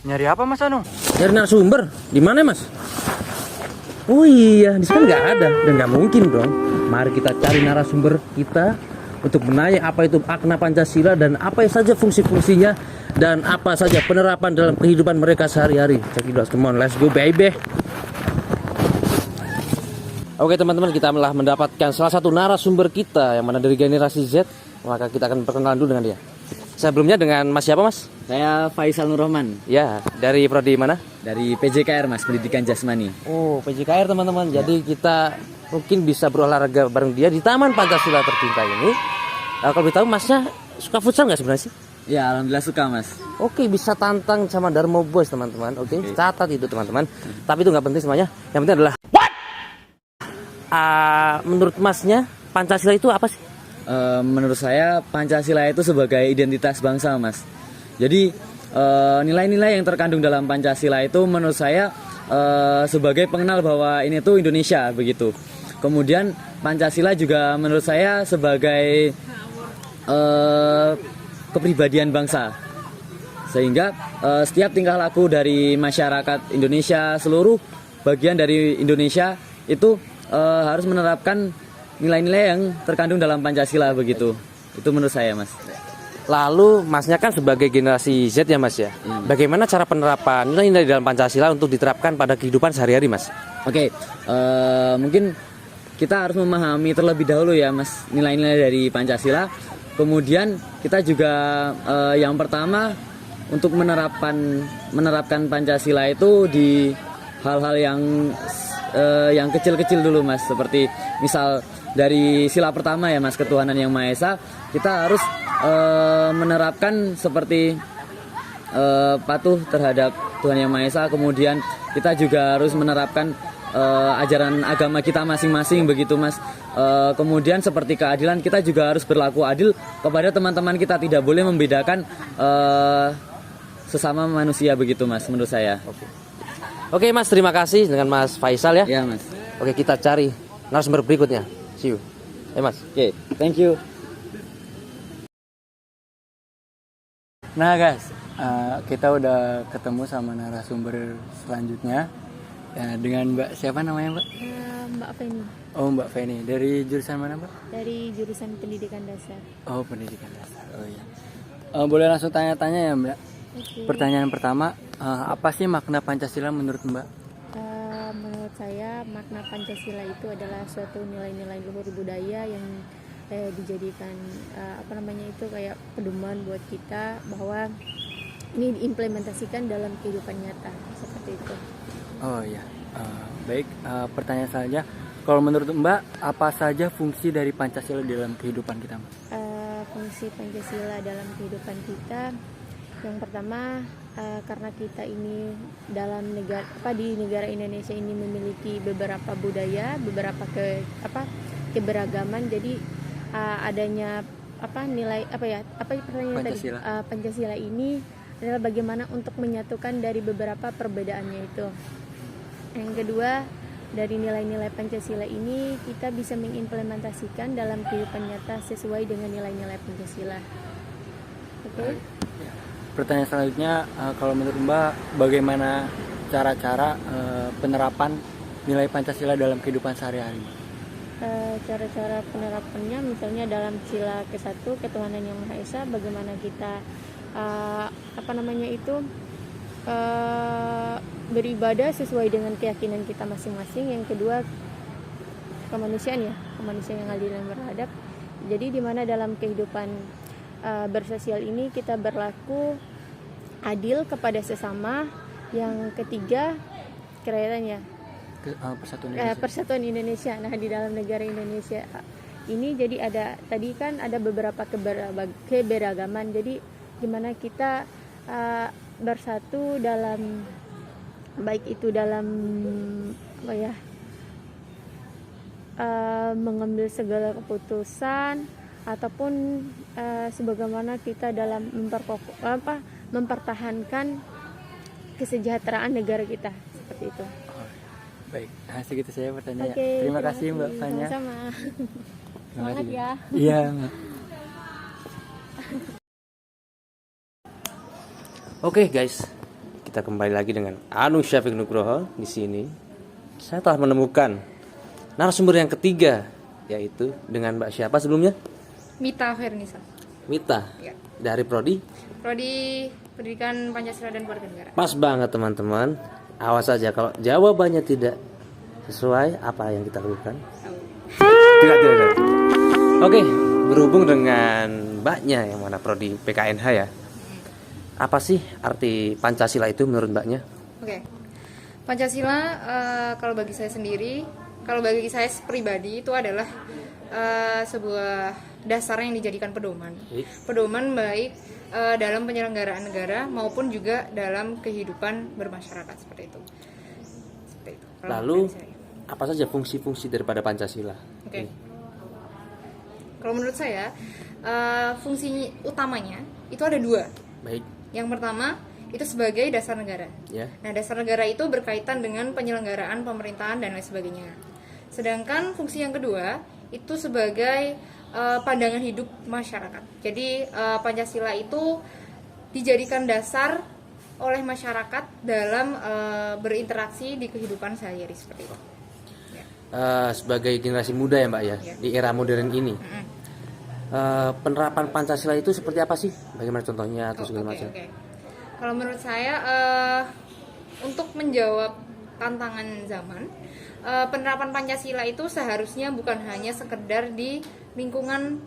Nyari apa Mas Anung? Nyari narasumber. Di mana Mas? Oh iya, di sana nggak ada dan nggak mungkin dong. Mari kita cari narasumber kita untuk menanya apa itu makna Pancasila dan apa saja fungsi-fungsinya dan apa saja penerapan dalam kehidupan mereka sehari-hari. Check it out, come on, let's go baby. Oke teman-teman, kita telah mendapatkan salah satu narasumber kita yang mana dari generasi Z. Maka kita akan perkenalan dulu dengan dia. Sebelumnya dengan Mas siapa Mas? Saya Faisal Nur Rahman Ya, dari prodi mana? dari PJKR Mas, Pendidikan Jasmani. Oh, PJKR teman-teman. Jadi kita mungkin bisa berolahraga bareng dia di Taman Pancasila tercinta ini. Kalau tahu Masnya suka futsal nggak sebenarnya sih? Ya, alhamdulillah suka Mas. Oke, bisa tantang sama Darmo Boys teman-teman. Oke, catat itu teman-teman. Tapi itu nggak penting semuanya. Yang penting adalah menurut Masnya Pancasila itu apa sih? Menurut saya Pancasila itu sebagai identitas bangsa Mas. Jadi nilai-nilai yang terkandung dalam Pancasila itu menurut saya sebagai pengenal bahwa ini tuh Indonesia begitu. Kemudian Pancasila juga menurut saya sebagai kepribadian bangsa. Sehingga setiap tingkah laku dari masyarakat Indonesia, seluruh bagian dari Indonesia itu harus menerapkan nilai-nilai yang terkandung dalam Pancasila begitu. Itu menurut saya Mas. Lalu Masnya kan sebagai generasi Z ya Mas ya. Bagaimana cara penerapan nilai-nilai dalam Pancasila untuk diterapkan pada kehidupan sehari-hari Mas? Oke, mungkin kita harus memahami terlebih dahulu ya Mas nilai-nilai dari Pancasila. Kemudian kita juga yang pertama untuk menerapkan Pancasila itu di hal-hal yang kecil-kecil dulu Mas, seperti misal dari sila pertama ya Mas, ketuhanan yang Maha Esa, kita harus menerapkan seperti patuh terhadap Tuhan yang Maha Esa. Kemudian kita juga harus menerapkan ajaran agama kita masing-masing begitu Mas. Kemudian seperti keadilan, kita juga harus berlaku adil kepada teman-teman kita, tidak boleh membedakan sesama manusia begitu Mas, menurut saya. Oke Mas, terima kasih dengan Mas Faisal ya. Ya Mas. Oke, kita cari narasumber berikutnya. See you. Mas. Oke, thank you. Nah guys, kita udah ketemu sama narasumber selanjutnya ya, dengan Mbak siapa namanya Mbak? Mbak Feni, Oh Mbak Feni, dari jurusan mana Mbak? dari jurusan Pendidikan Dasar. Oh pendidikan dasar, oh iya. Boleh langsung tanya-tanya ya Mbak? Oke. Pertanyaan pertama, apa sih makna Pancasila menurut Mbak? Menurut saya makna Pancasila itu adalah suatu nilai-nilai luhur budaya yang dijadikan itu kayak pedoman buat kita bahwa ini diimplementasikan dalam kehidupan nyata seperti itu. Oh iya, baik. Pertanyaan selanjutnya, kalau menurut Mbak, apa saja fungsi dari Pancasila dalam kehidupan kita Mbak? Fungsi Pancasila dalam kehidupan kita, yang pertama karena kita ini di negara Indonesia ini memiliki beberapa budaya, beberapa keberagaman. Jadi adanya pertanyaan Pancasila. tadi, Pancasila ini adalah bagaimana untuk menyatukan dari beberapa perbedaannya itu. Yang kedua, dari nilai-nilai Pancasila ini kita bisa mengimplementasikan dalam kehidupan nyata sesuai dengan nilai-nilai Pancasila. Oke. Pertanyaan selanjutnya, kalau menurut Mbak, bagaimana cara-cara penerapan nilai Pancasila dalam kehidupan sehari-hari? Cara-cara penerapannya misalnya dalam sila ke-1 ketuhanan yang Maha Esa, bagaimana kita beribadah sesuai dengan keyakinan kita masing-masing. Yang kedua, kemanusiaan yang adil dan beradab. Jadi di mana dalam kehidupan bersosial ini kita berlaku adil kepada sesama. Yang ketiga, kerakyatan Persatuan Indonesia. Nah, di dalam negara Indonesia ini jadi ada beberapa keberagaman. Jadi gimana kita bersatu dalam baik itu dalam mengambil segala keputusan ataupun sebagaimana kita dalam mempertahankan kesejahteraan negara kita, seperti itu. Baik, segitu saya pertanyaan. Oke, terima kasih Mbak Fanya. Sama-sama. Semangat ya. Iya. Oke guys, kita kembali lagi dengan Anu Syafiq Nugroho di sini. Saya telah menemukan narasumber yang ketiga, yaitu dengan Mbak siapa sebelumnya? Mita Fernisa. Mita. Ya. Dari Prodi Pendidikan Pancasila dan Warga Negara. Pas banget teman-teman. Awas saja kalau jawabannya tidak sesuai apa yang kita lakukan. Tidak. Oke, berhubung dengan Mbaknya yang mana Prodi PKNH ya. Apa sih arti Pancasila itu menurut Mbaknya? Oke. Pancasila kalau bagi saya sendiri, kalau bagi saya pribadi itu adalah sebuah dasar yang dijadikan pedoman. Pedoman baik dalam penyelenggaraan negara maupun juga dalam kehidupan bermasyarakat seperti itu. Lalu apa saja fungsi-fungsi daripada Pancasila? Oke. Kalau menurut saya fungsi utamanya itu ada 2. Baik. Yang pertama itu sebagai dasar negara. Ya. Nah, dasar negara itu berkaitan dengan penyelenggaraan pemerintahan dan lain sebagainya. Sedangkan fungsi yang kedua itu sebagai pandangan hidup masyarakat. Jadi Pancasila itu dijadikan dasar oleh masyarakat dalam berinteraksi di kehidupan sehari-hari seperti itu. Ya. Sebagai generasi muda ya Mbak ya, di era modern ini, penerapan Pancasila itu seperti apa sih? Bagaimana contohnya atau segala macam? Kalau menurut saya untuk menjawab tantangan zaman, penerapan Pancasila itu seharusnya bukan hanya sekedar di lingkungan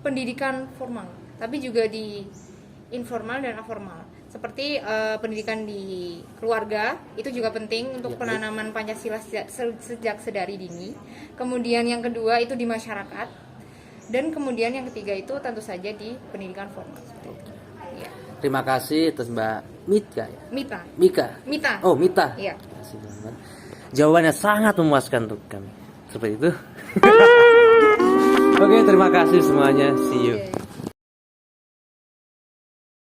pendidikan formal, tapi juga di informal dan aformal. Seperti pendidikan di keluarga itu juga penting untuk penanaman Pancasila sejak sedari dini. Kemudian yang kedua itu di masyarakat, dan kemudian yang ketiga itu tentu saja di pendidikan formal. Ya. Terima kasih atas Mbak Mita ya. Mita. Oh, Mita. Iya. Terima kasih banget. Jawabannya sangat memuaskan untuk kami. Seperti itu. Oke, terima kasih semuanya. See you.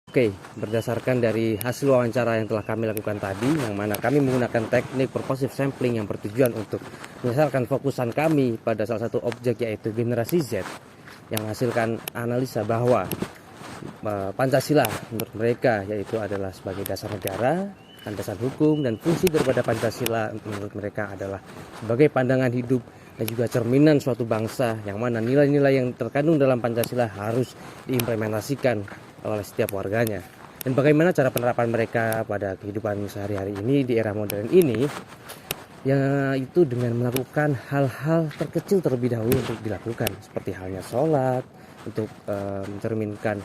Oke, berdasarkan dari hasil wawancara yang telah kami lakukan tadi, yang mana kami menggunakan teknik purposive sampling yang bertujuan untuk menyelesaikan fokusan kami pada salah satu objek yaitu generasi Z, yang menghasilkan analisa bahwa Pancasila menurut mereka yaitu adalah sebagai dasar negara, landasan hukum, dan fungsi daripada Pancasila menurut mereka adalah sebagai pandangan hidup dan juga cerminan suatu bangsa, yang mana nilai-nilai yang terkandung dalam Pancasila harus diimplementasikan oleh setiap warganya. Dan bagaimana cara penerapan mereka pada kehidupan sehari-hari ini di era modern ini, yaitu dengan melakukan hal-hal terkecil terlebih dahulu untuk dilakukan, seperti halnya sholat, untuk mencerminkan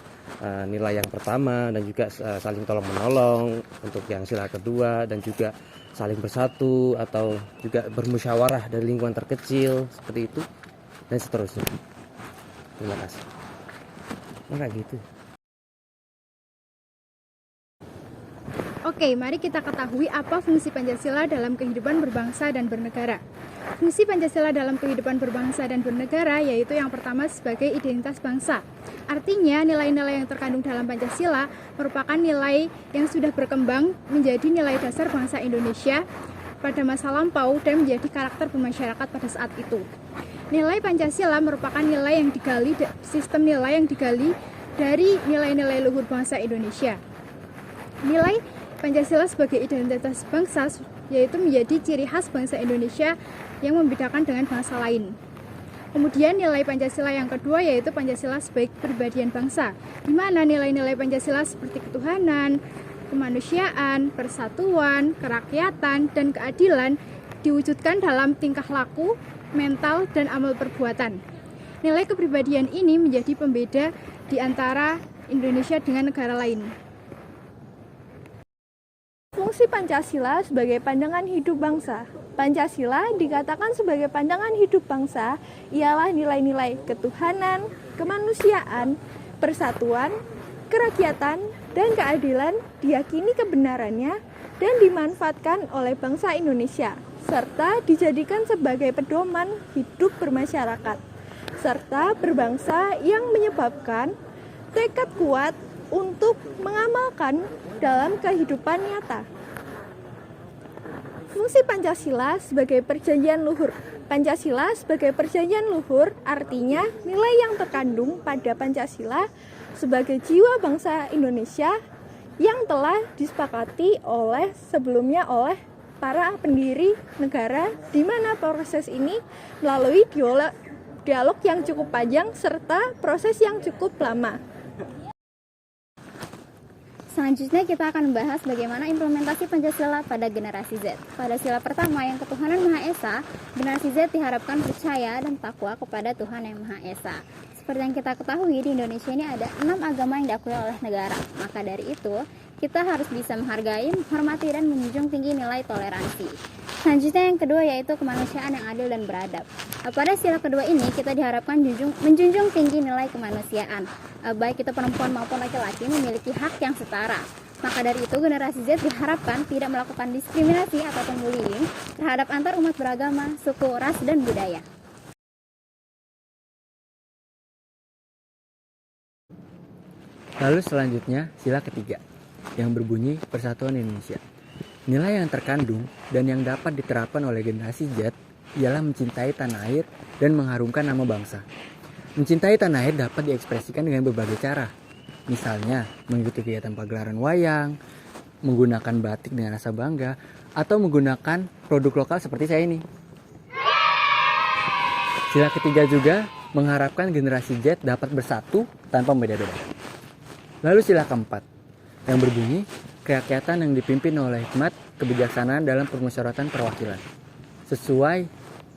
nilai yang pertama, dan juga saling tolong menolong untuk yang sila kedua, dan juga saling bersatu atau juga bermusyawarah dari lingkungan terkecil seperti itu, dan seterusnya. Terima kasih. Enggak gitu. Oke, mari kita ketahui apa fungsi Pancasila dalam kehidupan berbangsa dan bernegara. Fungsi Pancasila dalam kehidupan berbangsa dan bernegara yaitu yang pertama sebagai identitas bangsa. Artinya, nilai-nilai yang terkandung dalam Pancasila merupakan nilai yang sudah berkembang menjadi nilai dasar bangsa Indonesia pada masa lampau dan menjadi karakter bermasyarakat pada saat itu. Nilai Pancasila merupakan nilai yang digali, sistem nilai yang digali dari nilai-nilai luhur bangsa Indonesia. Nilai Pancasila sebagai identitas bangsa yaitu menjadi ciri khas bangsa Indonesia yang membedakan dengan bangsa lain. Kemudian nilai Pancasila yang kedua yaitu Pancasila sebagai kepribadian bangsa, di mana nilai-nilai Pancasila seperti ketuhanan, kemanusiaan, persatuan, kerakyatan, dan keadilan diwujudkan dalam tingkah laku, mental, dan amal perbuatan. Nilai kepribadian ini menjadi pembeda di antara Indonesia dengan negara lain. Fungsi Pancasila sebagai pandangan hidup bangsa. Pancasila dikatakan sebagai pandangan hidup bangsa ialah nilai-nilai ketuhanan, kemanusiaan, persatuan, kerakyatan, dan keadilan diyakini kebenarannya dan dimanfaatkan oleh bangsa Indonesia, serta dijadikan sebagai pedoman hidup bermasyarakat, serta berbangsa yang menyebabkan tekad kuat untuk mengamalkan dalam kehidupan nyata. Fungsi Pancasila sebagai perjanjian luhur. Pancasila sebagai perjanjian luhur artinya nilai yang terkandung pada Pancasila sebagai jiwa bangsa Indonesia yang telah disepakati sebelumnya oleh para pendiri negara, di mana proses ini melalui dialog yang cukup panjang serta proses yang cukup lama. Selanjutnya kita akan membahas bagaimana implementasi Pancasila pada generasi Z. Pada sila pertama yang ketuhanan Maha Esa, generasi Z diharapkan percaya dan takwa kepada Tuhan yang Maha Esa. Seperti yang kita ketahui, di Indonesia ini ada 6 agama yang diakui oleh negara. Maka dari itu, kita harus bisa menghargai, menghormati, dan menjunjung tinggi nilai toleransi. Selanjutnya yang kedua yaitu kemanusiaan yang adil dan beradab. Pada sila kedua ini kita diharapkan menjunjung tinggi nilai kemanusiaan. Baik itu perempuan maupun laki-laki memiliki hak yang setara. Maka dari itu generasi Z diharapkan tidak melakukan diskriminasi ataupun bullying terhadap antar umat beragama, suku, ras, dan budaya. Lalu selanjutnya sila ketiga yang berbunyi Persatuan Indonesia. Nilai yang terkandung dan yang dapat diterapkan oleh generasi Z ialah mencintai tanah air dan mengharumkan nama bangsa. Mencintai tanah air dapat diekspresikan dengan berbagai cara. Misalnya mengikuti kegiatan pagelaran wayang, menggunakan batik dengan rasa bangga, atau menggunakan produk lokal seperti saya ini. Sila ketiga juga mengharapkan generasi Z dapat bersatu tanpa membeda-beda. Lalu sila keempat yang berbunyi kerakyatan yang dipimpin oleh hikmat kebijaksanaan dalam permusyawaratan perwakilan. Sesuai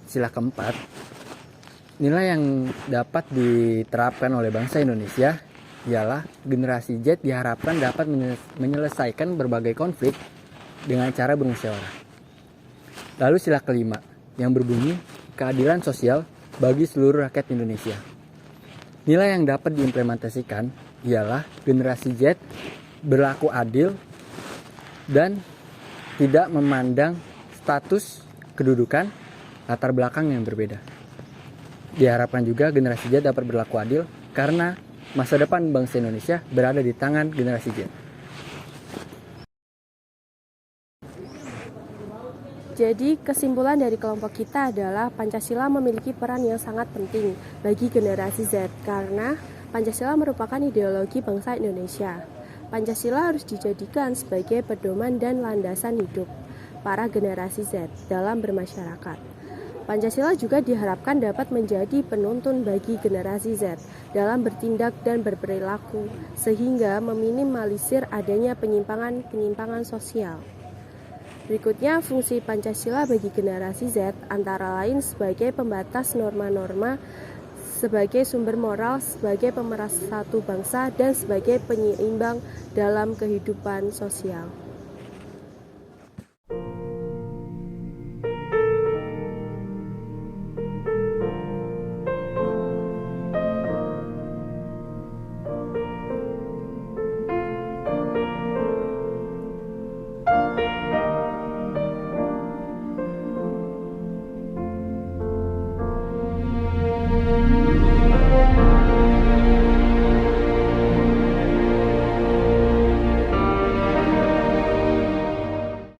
sila keempat, nilai yang dapat diterapkan oleh bangsa Indonesia ialah generasi Z diharapkan dapat menyelesaikan berbagai konflik dengan cara bermusyawarah. Lalu sila kelima yang berbunyi keadilan sosial bagi seluruh rakyat Indonesia. Nilai yang dapat diimplementasikan ialah generasi Z berlaku adil dan tidak memandang status kedudukan latar belakang yang berbeda. Diharapkan juga generasi Z dapat berlaku adil karena masa depan bangsa Indonesia berada di tangan generasi Z. Jadi kesimpulan dari kelompok kita adalah Pancasila memiliki peran yang sangat penting bagi generasi Z karena Pancasila merupakan ideologi bangsa Indonesia. Pancasila harus dijadikan sebagai pedoman dan landasan hidup para generasi Z dalam bermasyarakat. Pancasila juga diharapkan dapat menjadi penuntun bagi generasi Z dalam bertindak dan berperilaku sehingga meminimalisir adanya penyimpangan sosial. Berikutnya, fungsi Pancasila bagi generasi Z antara lain sebagai pembatas norma-norma, sebagai sumber moral, sebagai pemersatu bangsa, dan sebagai penyeimbang dalam kehidupan sosial.